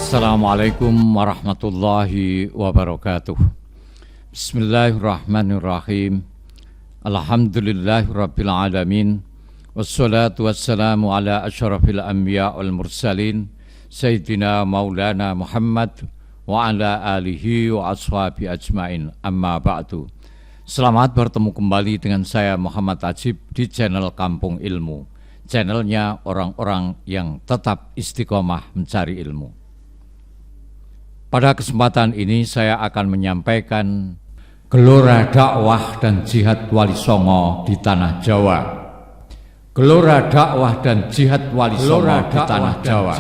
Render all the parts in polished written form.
Assalamualaikum warahmatullahi wabarakatuh. Bismillahirrahmanirrahim. Alhamdulillahirabbil alamin. Wassalatu wassalamu ala asyrafil anbiya wal mursalin sayyidina maulana Muhammad wa ala alihi wa ashabi ajmain. Amma ba'du. Selamat bertemu kembali dengan saya Muhammad Ajib di channel Kampung Ilmu. Channelnya orang-orang yang tetap istiqomah mencari ilmu. Pada kesempatan ini saya akan menyampaikan gelora dakwah dan jihad Wali Songo di tanah Jawa. Gelora dakwah dan jihad Wali Songo di tanah Jawa.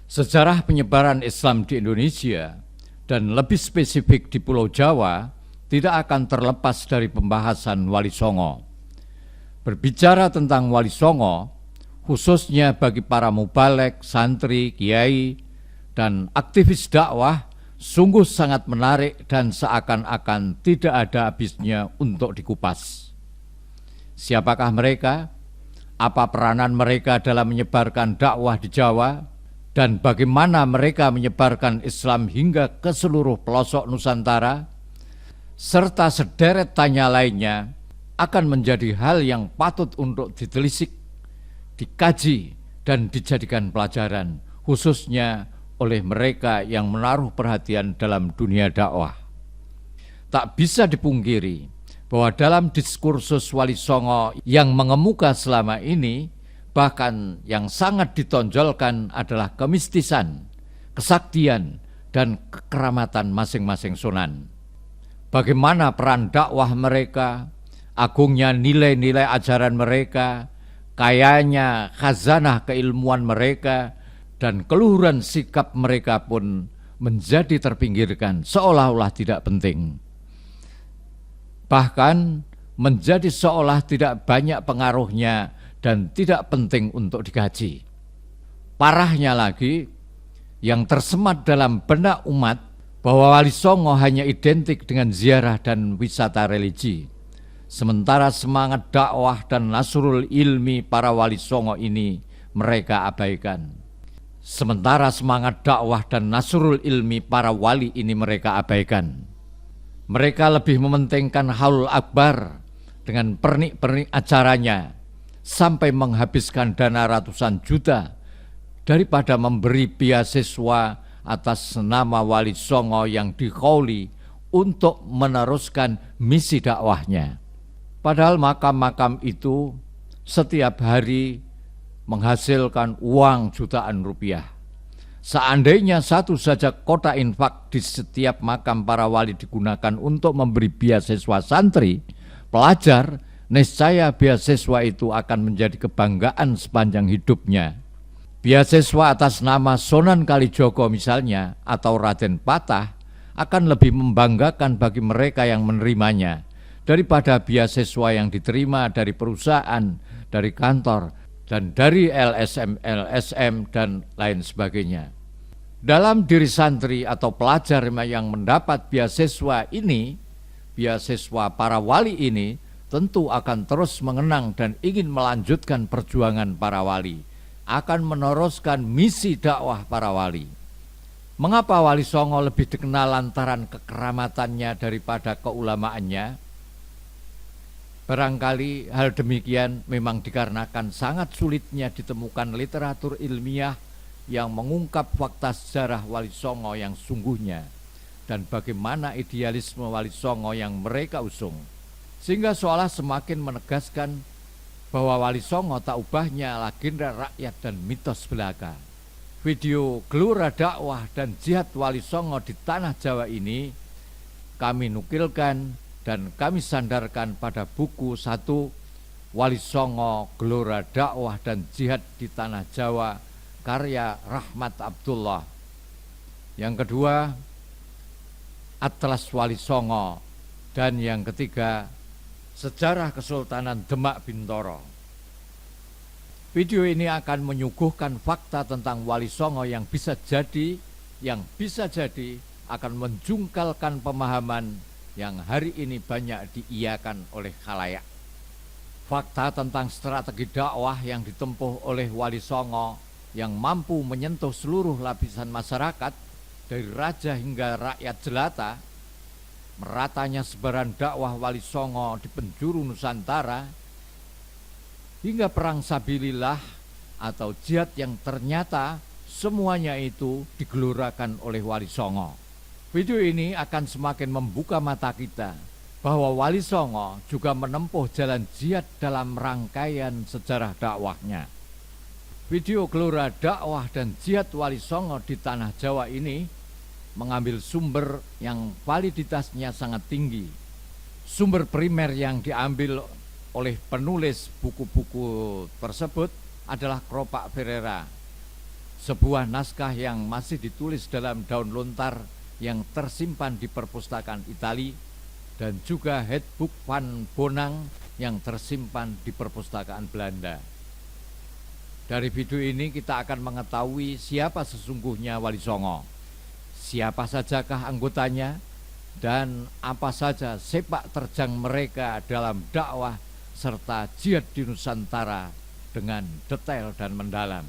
Sejarah penyebaran Islam di Indonesia dan lebih spesifik di Pulau Jawa tidak akan terlepas dari pembahasan Wali Songo. Berbicara tentang Wali Songo, khususnya bagi para mubalek, santri, kiai, dan aktivis dakwah sungguh sangat menarik dan seakan-akan tidak ada habisnya untuk dikupas. Siapakah mereka? Apa peranan mereka dalam menyebarkan dakwah di Jawa? Dan bagaimana mereka menyebarkan Islam hingga ke seluruh pelosok Nusantara? Serta sederet tanya lainnya akan menjadi hal yang patut untuk ditelisik, dikaji, dan dijadikan pelajaran, khususnya oleh mereka yang menaruh perhatian dalam dunia dakwah. Tak bisa dipungkiri bahwa dalam diskursus Wali Songo yang mengemuka selama ini, bahkan yang sangat ditonjolkan adalah kemistisan, kesaktian, dan kekeramatan masing-masing sunan. Bagaimana peran dakwah mereka, agungnya nilai-nilai ajaran mereka, kayanya khazanah keilmuan mereka, dan keluhuran sikap mereka pun menjadi terpinggirkan, seolah-olah tidak penting. Bahkan menjadi seolah tidak banyak pengaruhnya dan tidak penting untuk dikaji. Parahnya lagi, yang tersemat dalam benak umat bahwa Wali Songo hanya identik dengan ziarah dan wisata religi. Sementara semangat dakwah dan nasrul ilmi para Wali Songo ini mereka abaikan. Sementara semangat dakwah dan nasrul ilmi para wali ini mereka abaikan. Mereka lebih mementingkan haul akbar dengan pernik-pernik acaranya sampai menghabiskan dana ratusan juta daripada memberi beasiswa atas nama Wali Songo yang dikauli untuk meneruskan misi dakwahnya. Padahal makam-makam itu setiap hari menghasilkan uang jutaan rupiah. Seandainya satu saja kota infak di setiap makam para wali digunakan untuk memberi beasiswa santri, pelajar, niscaya beasiswa itu akan menjadi kebanggaan sepanjang hidupnya. Beasiswa atas nama Sunan Kalijogo misalnya, atau Raden Patah, akan lebih membanggakan bagi mereka yang menerimanya daripada beasiswa yang diterima dari perusahaan, dari kantor, dan dari LSM dan lain sebagainya. Dalam diri santri atau pelajar yang mendapat beasiswa ini, beasiswa para wali ini tentu akan terus mengenang dan ingin melanjutkan perjuangan para wali, akan meneruskan misi dakwah para wali. Mengapa Wali Songo lebih dikenal lantaran kekeramatannya daripada keulamaannya? Barangkali hal demikian memang dikarenakan sangat sulitnya ditemukan literatur ilmiah yang mengungkap fakta sejarah Wali Songo yang sungguhnya dan bagaimana idealisme Wali Songo yang mereka usung. Sehingga seolah semakin menegaskan bahwa Wali Songo tak ubahnya legenda rakyat dan mitos belaka. Video gelora dakwah dan jihad Wali Songo di tanah Jawa ini kami nukilkan dan kami sandarkan pada buku 1 Wali Songo Gelora Dakwah dan Jihad di Tanah Jawa karya Rahmat Abdullah. Yang kedua Atlas Wali Songo, dan yang ketiga Sejarah Kesultanan Demak Bintoro. Video ini akan menyuguhkan fakta tentang Wali Songo yang bisa jadi akan menjungkalkan pemahaman yang hari ini banyak diiyakan oleh khalayak. Fakta tentang strategi dakwah yang ditempuh oleh Wali Songo yang mampu menyentuh seluruh lapisan masyarakat, dari raja hingga rakyat jelata. Meratanya sebaran dakwah Wali Songo di penjuru Nusantara, hingga perang sabilillah atau jihad yang ternyata semuanya itu digelorakan oleh Wali Songo. Video ini akan semakin membuka mata kita bahwa Wali Songo juga menempuh jalan jihad dalam rangkaian sejarah dakwahnya. Video gelora dakwah dan jihad Wali Songo di tanah Jawa ini mengambil sumber yang validitasnya sangat tinggi. Sumber primer yang diambil oleh penulis buku-buku tersebut adalah Kropak Ferreira, sebuah naskah yang masih ditulis dalam daun lontar yang tersimpan di perpustakaan Italia, dan juga Handboek van Bonang yang tersimpan di perpustakaan Belanda. Dari video ini kita akan mengetahui siapa sesungguhnya Wali Songo, siapa sajakah anggotanya, dan apa saja sepak terjang mereka dalam dakwah serta jihad di Nusantara dengan detail dan mendalam.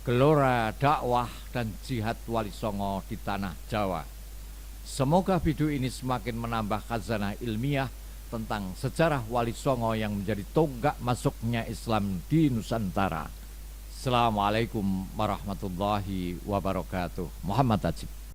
Gelora dakwah dan jihad Wali Songo di tanah Jawa. Semoga video ini semakin menambah khazanah ilmiah tentang sejarah Wali Songo yang menjadi tonggak masuknya Islam di Nusantara. Assalamualaikum warahmatullahi wabarakatuh. Muhammad Ajib.